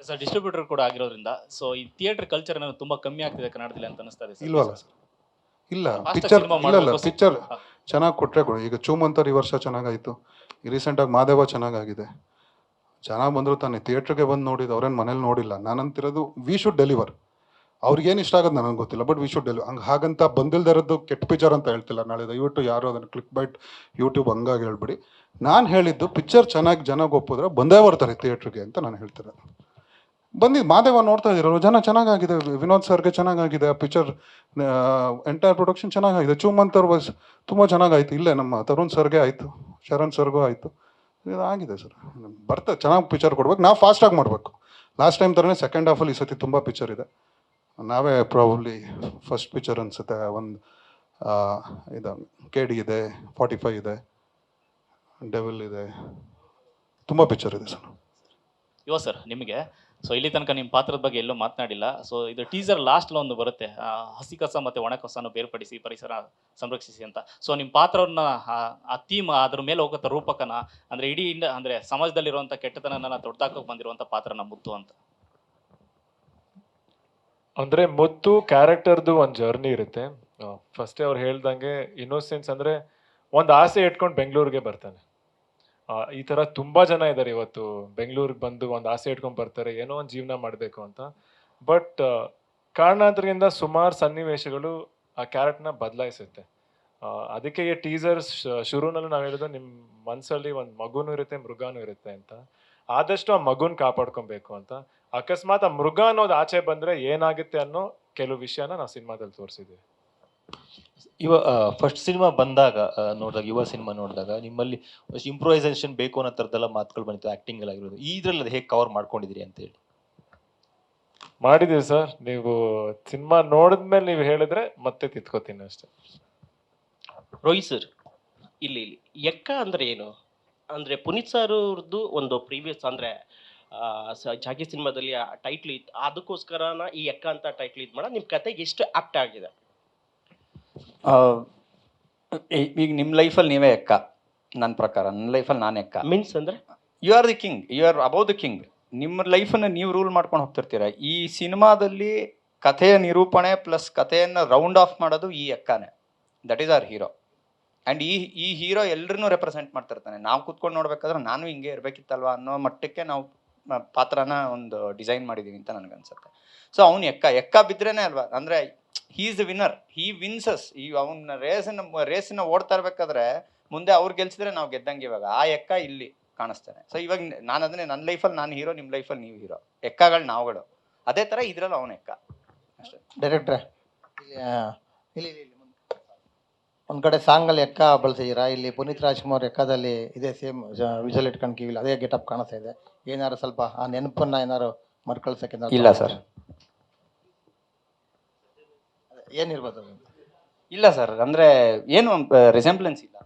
Sir distributor ಕೂಡ ಆಗಿರೋದ್ರಿಂದ so ಈ ಥಿಯೇಟರ್ ಕಲ್ಚರ್ ಅನ್ನೋದು ತುಂಬಾ ಕಮ್ಮಿ ಆಗ್ತಿದೆ ಕನ್ನಡದಲ್ಲಿ ಅಂತ ಅನಿಸ್ತಾ ಇದೆ ಸರ್. ಇಲ್ವಲ್ಲ ಸರ್? ಇಲ್ಲ, ಫಾಸ್ಟ್ ಪಿಕ್ಚರ್ ಸಿನಿಮಾ ಇಲ್ಲ ಮಾಡಬೇಕು. ಪಿಕ್ಚರ್ ಚೆನ್ನಾಗಿ ಕೊಟ್ಟರೆ ಕೊಡು. ಈಗ ಚೂಮಂತರ್ ಈ ವರ್ಷ ಚೆನ್ನಾಗಾಯಿತು, ರೀಸೆಂಟಾಗಿ ಮಾದೇವ ಚೆನ್ನಾಗಾಗಿದೆ. ಜನ ಬಂದರು ತಾನೆ ಥಿಯೇಟ್ರಿಗೆ ಬಂದು ನೋಡಿದ್ದು, ಅವ್ರೇನು ಮನೇಲಿ ನೋಡಿಲ್ಲ. ನಾನಂತಿರೋದು ವಿ ಶುಡ್ ಡೆಲಿವರ್. ಅವ್ರಿಗೇನು ಇಷ್ಟ ಆಗೋದು ನನಗೆ ಗೊತ್ತಿಲ್ಲ, ಬಟ್ ವಿ ಶುಡ್ ಡೆಲಿವರ್. ಹಂಗೆ ಹಾಗಂತ ಬಂದಿಲ್ದೇ ಇರೋದು ಕೆಟ್ಟ ಪಿಕ್ಚರ್ ಅಂತ ಹೇಳ್ತಿಲ್ಲ. ನಾಳೆ ದಯವಿಟ್ಟು ಯಾರು ಅದನ್ನು ಕ್ಲಿಕ್ ಬೈಟ್ ಯೂಟ್ಯೂಬ್ ಹಂಗಾಗಿ ಹೇಳ್ಬಿಡಿ. ನಾನು ಹೇಳಿದ್ದು ಪಿಕ್ಚರ್ ಚೆನ್ನಾಗಿ ಜನಕ್ಕೆ ಒಪ್ಪಿದ್ರೆ ಬಂದೇ ಬರ್ತಾರೆ ಥಿಯೇಟ್ರಿಗೆ ಅಂತ ನಾನು ಹೇಳ್ತಿರೋದು. ಬಂದಿದ್ದು ಮಾದೇವ ನೋಡ್ತಾ ಇದ್ದೀರಲ್ಲ, ಜನ ಚೆನ್ನಾಗಾಗಿದೆ. ವಿನೋದ್ ಸರ್ಗೆ ಚೆನ್ನಾಗಾಗಿದೆ ಆ ಪಿಕ್ಚರ್, ಎಂಟೈರ್ ಪ್ರೊಡಕ್ಷನ್ ಚೆನ್ನಾಗಾಗಿದೆ. ಚೂಮಂತರ್ ವಾಸ್ ತುಂಬ ಚೆನ್ನಾಗಾಯಿತು. ಇಲ್ಲೇ ನಮ್ಮ ತರುಣ್ ಸರ್ಗೆ ಆಯಿತು, ಶರಣ್ ಸರ್ಗೂ ಆಯಿತು. ಇದಾಗಿದೆ ಸರ್. ಬರ್ತದೆ, ಚೆನ್ನಾಗಿ ಪಿಕ್ಚರ್ ಕೊಡ್ಬೇಕು. ನಾವು ಫಾಸ್ಟಾಗಿ ಮಾಡಬೇಕು. ಲಾಸ್ಟ್ ಟೈಮ್ ಥರನೇ ಸೆಕೆಂಡ್ ಹಾಫಲ್ಲಿ ಈ ಸತಿ ತುಂಬ ಪಿಕ್ಚರ್ ಇದೆ. ನಾವೇ ಪ್ರಾಬಬ್ಲಿ ಫಸ್ಟ್ ಪಿಕ್ಚರ್ ಅನಿಸುತ್ತೆ. ಒಂದು ಇದು KD ಇದೆ, 45 ಇದೆ, ಡೆವಿಲ್ ಇದೆ, ತುಂಬ ಪಿಕ್ಚರ್ ಇದೆ ಸರ್. ಯುವ ಸರ್ ನಿಮಗೆ ಸೊ ಇಲ್ಲಿ ತನಕ ನಿಮ್ಮ ಪಾತ್ರದ ಬಗ್ಗೆ ಎಲ್ಲೂ ಮಾತನಾಡಿಲ್ಲ. ಸೊ ಇದು ಟೀಸರ್ ಲಾಸ್ಟ್ ಒಂದು ಬರುತ್ತೆ, ಹಸಿ ಕಸ ಮತ್ತೆ ಒಣ ಕಸನ ಬೇರ್ಪಡಿಸಿ ಪರಿಸರ ಸಂರಕ್ಷಿಸಿ ಅಂತ. ಸೊ ನಿಮ್ಮ ಪಾತ್ರವನ್ನ ಆ ಥೀಮ್ ಅದ್ರ ಮೇಲೆ ಹೋಗೋ ರೂಪಕನ ಅಂದ್ರೆ ಇಡೀ ಅಂದ್ರೆ ಸಮಾಜದಲ್ಲಿರುವಂಥ ಕೆಟ್ಟತನನ ತೊಡ್ದಾಕೋಕೆ ಬಂದಿರುವಂಥ ಪಾತ್ರನ ಮುತ್ತು ಅಂತ. ಅಂದ್ರೆ ಮುತ್ತು ಕ್ಯಾರೆಕ್ಟರ್ದು ಒಂದು ಜರ್ನಿ ಇರುತ್ತೆ. ಫಸ್ಟೇ ಅವ್ರು ಹೇಳ್ದಂಗೆ ಇನ್ನೋಸೆನ್ಸ್ ಅಂದ್ರೆ ಒಂದು ಆಸೆ ಇಟ್ಕೊಂಡು ಬೆಂಗಳೂರಿಗೆ ಬರ್ತಾನೆ. ಈ ತರ ತುಂಬಾ ಜನ ಇದ್ದಾರೆ ಇವತ್ತು ಬೆಂಗಳೂರಿಗೆ ಬಂದು ಒಂದು ಆಸೆ ಇಟ್ಕೊಂಡು ಬರ್ತಾರೆ, ಏನೋ ಒಂದು ಜೀವನ ಮಾಡಬೇಕು ಅಂತ. ಬಟ್ ಕಾರಣಾಂತರದಿಂದ ಸುಮಾರು ಸನ್ನಿವೇಶಗಳು ಆ ಕ್ಯಾರೆಕ್ಟರ್ನ ಬದಲಾಯಿಸುತ್ತೆ. ಅದಕ್ಕೆ ಈ ಟೀಸರ್ಸ್ ಶುರುನಲ್ಲೂ ನಾವು ಹೇಳಿದ್ರು ನಿಮ್ಮ ಮನಸ್ಸಲ್ಲಿ ಒಂದು ಮಗುನೂ ಇರುತ್ತೆ, ಮೃಗಾನೂ ಇರುತ್ತೆ ಅಂತ. ಆದಷ್ಟು ಆ ಮಗುನ್ ಕಾಪಾಡ್ಕೊಬೇಕು ಅಂತ. ಅಕಸ್ಮಾತ್ ಆ ಮೃಗ ಅನ್ನೋದು ಆಚೆ ಬಂದ್ರೆ ಏನಾಗುತ್ತೆ ಅನ್ನೋ ಕೆಲವು ವಿಷಯನ ನಾವು ಸಿನಿಮಾದಲ್ಲಿ ತೋರಿಸಿದ್ದೀವಿ. ಫಸ್ಟ್ ಸಿನಿಮಾ ಬಂದಾಗ ನೋಡಿದಾಗ, ಯುವ ಸಿನಿಮಾ ನೋಡಿದಾಗ ನಿಮ್ಮಲ್ಲಿ ಇಂಪ್ರೂವೈಸೇಷನ್ ಬೇಕು ಅನ್ನೋ ಥರದ್ದೆಲ್ಲ ಮಾತುಗಳು ಬಂದಿತ್ತು, ಆಕ್ಟಿಂಗ್ ಎಲ್ಲ ಆಗಿರೋದು. ಇದ್ರಲ್ಲಿ ಅದು ಹೇಗೆ ಕವರ್ ಮಾಡ್ಕೊಂಡಿದ್ದೀರಿ ಅಂತ ಹೇಳಿ? ಮಾಡಿದೀವಿ ಸರ್. ನೀವು ಸಿನಿಮಾ ನೋಡಿದ್ಮೇಲೆ ನೀವು ಹೇಳಿದ್ರೆ ಮತ್ತೆ ತಿತ್ಕೋತೀನಿ ಅಷ್ಟೇ. ರೋಹಿತ್ ಸರ್, ಇಲ್ಲಿ ಎಕ್ಕ ಅಂದ್ರೆ ಏನು? ಅಂದ್ರೆ ಪುನೀತ್ ಸರ್ ಅವ್ರದ್ದು ಒಂದು ಪ್ರೀವಿಯಸ್ ಅಂದ್ರೆ ಜಾಗಿ ಸಿನಿಮಾದಲ್ಲಿ ಆ ಟೈಟ್ಲ್ ಇತ್ತು, ಅದಕ್ಕೋಸ್ಕರನ ಈ ಎಕ್ಕ ಅಂತ ಟೈಟ್ಲ್ ಇದು ಮಾಡ. ನಿಮ್ಮ ಕತೆಗೆ ಎಷ್ಟು ಆಪ್ಟ್ ಆಗಿದೆ? ಈಗ ನಿಮ್ಮ ಲೈಫಲ್ಲಿ ನೀವೇ ಎಕ್ಕ. ನನ್ನ ಪ್ರಕಾರ ನನ್ನ ಲೈಫಲ್ಲಿ ನಾನು ಎಕ್ಕ. ಮೀನ್ಸ್ ಅಂದ್ರೆ you are the king, you are above the king. ನಿಮ್ಮ ಲೈಫನ್ನು ನೀವು ರೂಲ್ ಮಾಡ್ಕೊಂಡು ಹೋಗ್ತಿರ್ತೀರ. ಈ ಸಿನಿಮಾದಲ್ಲಿ ಕಥೆಯ ನಿರೂಪಣೆ ಪ್ಲಸ್ ಕಥೆಯನ್ನು ರೌಂಡ್ ಆಫ್ ಮಾಡೋದು ಈ ಎಕ್ಕನೇ. That is our hero. And ಈ ಹೀರೋ ಎಲ್ಲರನ್ನೂ ರೆಪ್ರೆಸೆಂಟ್ ಮಾಡ್ತಿರ್ತಾನೆ. ನಾವು ಕೂತ್ಕೊಂಡು ನೋಡ್ಬೇಕಾದ್ರೆ ನಾನು ಹಿಂಗೆ ಇರಬೇಕಿತ್ತಲ್ವ ಅನ್ನೋ ಮಟ್ಟಕ್ಕೆ ನಾವು ಪಾತ್ರನ ಒಂದು ಡಿಸೈನ್ ಮಾಡಿದ್ದೀವಿ ಅಂತ ನನಗನ್ಸುತ್ತೆ. ಸೊ ಅವ್ನು ಎಕ್ಕ ಬಿದ್ರೇನೆ ಅಲ್ವಾ, ಅಂದರೆ ಹೀ ಈಸ್ ದ ವಿನ್ನರ್, ಹೀ ವಿನ್ಸಸ್. ಈ ಅವನ ರೇಸನ್ನ ಓಡ್ತಾ ಇರ್ಬೇಕಾದ್ರೆ ಮುಂದೆ ಅವ್ರು ಗೆಲ್ಸಿದ್ರೆ ನಾವು ಗೆದ್ದಂಗೆ. ಇವಾಗ ಆ ಎಕ್ಕ ಇಲ್ಲಿ ಕಾಣಿಸ್ತಾನೆ. ಸೊ ಇವಾಗ ನಾನು ಅದನ್ನೇ, ನನ್ನ ಲೈಫಲ್ಲಿ ನಾನು ಹೀರೋ, ನಿಮ್ಮ ಲೈಫಲ್ಲಿ ನೀವು ಹೀರೋ. ಎಕ್ಕಗಳು ನಾವುಗಳು. ಅದೇ ಥರ ಇದ್ರಲ್ಲಿ ಅವನ ಎಕ್ಕ ಅಷ್ಟೇ. ಡೈರೆಕ್ಟ್ರೆ, ಇಲ್ಲಿ ಒಂದು ಕಡೆ ಸಾಂಗಲ್ಲಿ ಎಕ್ಕ ಬಳಸಿದ್ದೀರಾ, ಇಲ್ಲಿ ಪುನೀತ್ ರಾಜ್ಕುಮಾರ್ ಎಕ್ಕದಲ್ಲಿ ಇದೇ ಸೇಮ್ ವಿಜುವಲ್ ಇಟ್ಕೊಂಡು ಕಿವಿಲಿ ಅದೇ ಗೆಟಪ್ ಕಾಣಿಸ್ತಾ ಇದೆ. ಏನಾದ್ರು ಸ್ವಲ್ಪ ಆ ನೆನಪನ್ನ ಏನಾದ್ರು ಮರ್ಕಳ್ಸಕ್ಕೆ? ಇಲ್ಲ ಸರ್, ಏನಿರ್ಬೋದು? ಇಲ್ಲ ಸರ್, ಅಂದರೆ ಏನು ರಿಸೆಂಬ್ಲೆನ್ಸ್ ಇಲ್ಲ.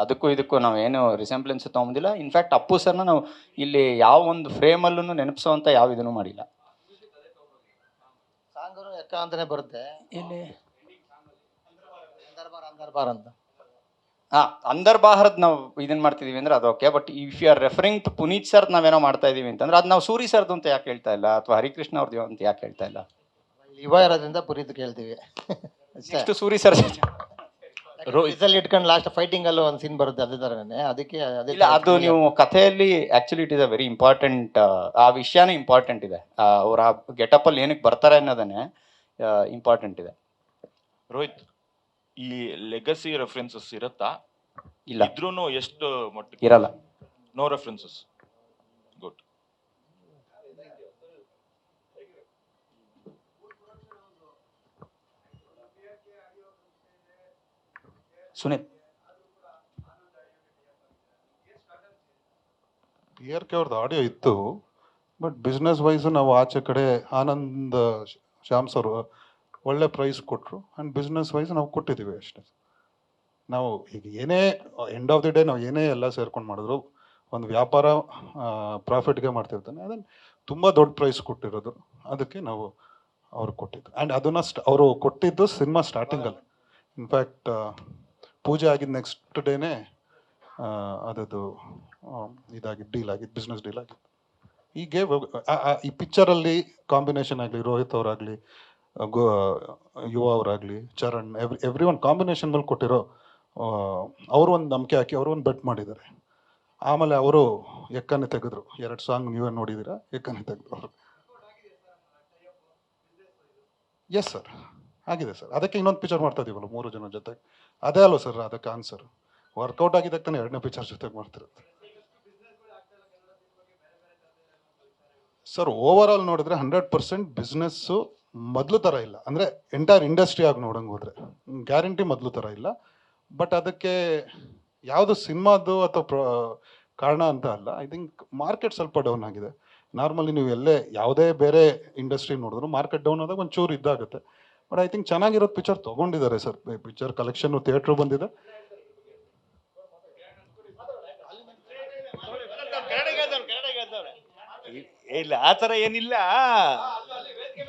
ಅದಕ್ಕೂ ಇದಕ್ಕೂ ನಾವು ಏನು ರಿಸೆಂಬ್ಲೆನ್ಸ್ ತೊಗೊಂಡಿಲ್ಲ. ಇನ್ಫ್ಯಾಕ್ಟ್ ಅಪ್ಪು ಸರ್ನ ನಾವು ಇಲ್ಲಿ ಯಾವ ಒಂದು ಫ್ರೇಮಲ್ಲೂ ನೆನಪಿಸೋವಂಥ ಯಾವ ಇದನ್ನು ಮಾಡಿಲ್ಲ. ಸಾಂಗು ಎಕ್ಕ ಅಂತಾನೆ ಬರುತ್ತೆ ಇಲ್ಲಿ ಅಂದರ್ಬಾರ್ ಅಂತ. ಅಂದರ್ ಬಾಹರದ್ ನಾವು ಇದನ್ನ ಮಾಡ್ತಿದೀವಿ ಅಂದ್ರೆ ಅದು okay. But if you are referring to Puneeth sir ನಾವೇನೋ ಮಾಡ್ತಾ ಇದೀವಿ ಅಂತಂದ್ರೆ ಅದು ನಾವು ಸೂರಿ ಸರ್ದು ಅಂತ ಯಾಕೆ ಹೇಳ್ತಾ ಇಲ್ಲ, ಅಥವಾ ಹರಿಕೃಷ್ಣ ಅವ್ರದ್ದು ಅಂತ ಯಾಕೆ ಹೇಳ್ತಾ ಇಲ್ಲ? ಯುವ ಇರೋದ್ರಿಂದ ಪುನೀತ್ ಕೇಳ್ತೀವಿ. ನೆಕ್ಸ್ಟ್ ಸೂರಿ ಸರ್ ಇಟ್ಕೊಂಡು ಲಾಸ್ಟ್ ಫೈಟಿಂಗ್ ಅಲ್ಲೂ ಒಂದು ಸೀನ್ ಬರುತ್ತೆ ಅದೇ ತರನೇ. ಅದಕ್ಕೆ ಇಲ್ಲ, ಅದು ನೀವು ಕಥೆಯಲ್ಲಿ actually it is a very important. ಆ ವಿಷಯನೇ ಇಂಪಾರ್ಟೆಂಟ್ ಇದೆ. ಅವ್ರ ಗೆಟಪ್ ಅಲ್ಲಿ ಏನಕ್ಕೆ ಬರ್ತಾರೆ ಅನ್ನೋದನ್ನೇ ಇಂಪಾರ್ಟೆಂಟ್ ಇದೆ. ರೋಹಿತ್, ಈ ಲೆಗಸಿ ರೆಫರೆನ್ಸಸ್ ಇರುತ್ತಾ? ಇಲ್ಲ, ಇದ್ರೂ ಎಷ್ಟು ಮಟ್ಟಿಗೆ ಇರಲ್ಲ. No references. Good. Suneeth, PRK ಅವ್ರದ್ದು ಆಡಿಯೋ ಇತ್ತು, ಬಟ್ ಬಿಸ್ನೆಸ್ ವೈಸ್ ನಾವು ಆಚೆ ಕಡೆ ಆನಂದ್ ಶ್ಯಾಮ್ ಸರ್ ಒಳ್ಳೆ ಪ್ರೈಸ್ ಕೊಟ್ಟರು. ಆ್ಯಂಡ್ ಬಿಸ್ನೆಸ್ ವೈಸ್ ನಾವು ಕೊಟ್ಟಿದ್ದೀವಿ ಅಷ್ಟೇ. ನಾವು ಈಗ ಏನೇ ಎಂಡ್ ಆಫ್ ದಿ ಡೇ ನಾವು ಏನೇ ಎಲ್ಲ ಸೇರ್ಕೊಂಡು ಮಾಡಿದ್ರು ಒಂದು ವ್ಯಾಪಾರ ಪ್ರಾಫಿಟ್ಗೆ ಮಾಡ್ತಿರ್ತಾನೆ. ಅದನ್ನು ತುಂಬ ದೊಡ್ಡ ಪ್ರೈಸ್ ಕೊಟ್ಟಿರೋದು, ಅದಕ್ಕೆ ನಾವು ಅವ್ರು ಕೊಟ್ಟಿದ್ದು. ಆ್ಯಂಡ್ ಅದನ್ನು ಅವರು ಕೊಟ್ಟಿದ್ದು ಸಿನಿಮಾ ಸ್ಟಾರ್ಟಿಂಗಲ್ಲಿ. ಇನ್ಫ್ಯಾಕ್ಟ್ ಪೂಜೆ ಆಗಿದ್ದು ನೆಕ್ಸ್ಟ್ ಡೇನೇ ಅದದು ಇದಾಗಿದ್ದು, ಡೀಲ್ ಆಗಿದ್ದು, ಬಿಸ್ನೆಸ್ ಡೀಲ್ ಆಗಿತ್ತು. ಈ ಗೇವ್ ಈ ಪಿಕ್ಚರಲ್ಲಿ ಕಾಂಬಿನೇಷನ್ ಆಗಲಿ, ರೋಹಿತ್ ಅವರಾಗಲಿ, ಗೋ ಯುವ ಅವರಾಗಲಿ, ಚರಣ್, ಎವ್ರಿ ಒನ್ ಕಾಂಬಿನೇಷನ್ ಮೇಲೆ ಕೊಟ್ಟಿರೋ ಅವರು ಒಂದು ನಂಬಿಕೆ ಹಾಕಿ ಅವರು ಒಂದು ಬೆಟ್ ಮಾಡಿದ್ದಾರೆ. ಆಮೇಲೆ ಅವರು ಎಕ್ಕನೆ ತೆಗೆದ್ರು. 2 ಸಾಂಗ್ ನೀವೇ ನೋಡಿದ್ದೀರಾ, ಎಕ್ಕನೆ ತೆಗೆದ್ರು ಅವರು. ಎಸ್ ಸರ್, ಆಗಿದೆ ಸರ್. ಅದಕ್ಕೆ ಇನ್ನೊಂದು ಪಿಕ್ಚರ್ ಮಾಡ್ತಾ ಇದೀವಲ್ಲ 3 ಜನ ಜೊತೆ. ಅದೇ ಅಲ್ವ ಸರ್ ಅದಕ್ಕೆ ಆನ್ಸರ್. ವರ್ಕೌಟ್ ಆಗಿದ್ದಕ್ಕೆ ತಾನೇ 2ನೇ ಪಿಕ್ಚರ್ ಜೊತೆಗೆ ಮಾಡ್ತಿರುತ್ತೆ ಸರ್. ಓವರ್ ಆಲ್ ನೋಡಿದ್ರೆ 100% ಬಿಸ್ನೆಸ್ಸು ಮೊದಲು ಥರ ಇಲ್ಲ. ಅಂದರೆ ಎಂಟೈರ್ ಇಂಡಸ್ಟ್ರಿ ಆಗಿ ನೋಡಂಗೆ ಹೋದರೆ ಗ್ಯಾರಂಟಿ ಮೊದಲು ಥರ ಇಲ್ಲ. ಬಟ್ ಅದಕ್ಕೆ ಯಾವುದು ಸಿನಿಮಾದು ಅಥವಾ ಕಾರಣ ಅಂತ ಅಲ್ಲ. ಐ ಥಿಂಕ್ ಮಾರ್ಕೆಟ್ ಸ್ವಲ್ಪ ಡೌನ್ ಆಗಿದೆ. ನಾರ್ಮಲಿ ನೀವು ಎಲ್ಲೇ ಯಾವುದೇ ಬೇರೆ ಇಂಡಸ್ಟ್ರಿ ನೋಡಿದ್ರು ಮಾರ್ಕೆಟ್ ಡೌನ್ ಆದಾಗ ಒಂಚೂರು ಇದಾಗುತ್ತೆ. ಬಟ್ ಐ ಥಿಂಕ್ ಚೆನ್ನಾಗಿರೋದು ಪಿಕ್ಚರ್ ತೊಗೊಂಡಿದ್ದಾರೆ ಸರ್. ಪಿಕ್ಚರ್ ಕಲೆಕ್ಷನ್ನು ಥಿಯೇಟ್ರು ಬಂದಿದೆ. ಇಲ್ಲ ಆ ಥರ ಏನಿಲ್ಲ.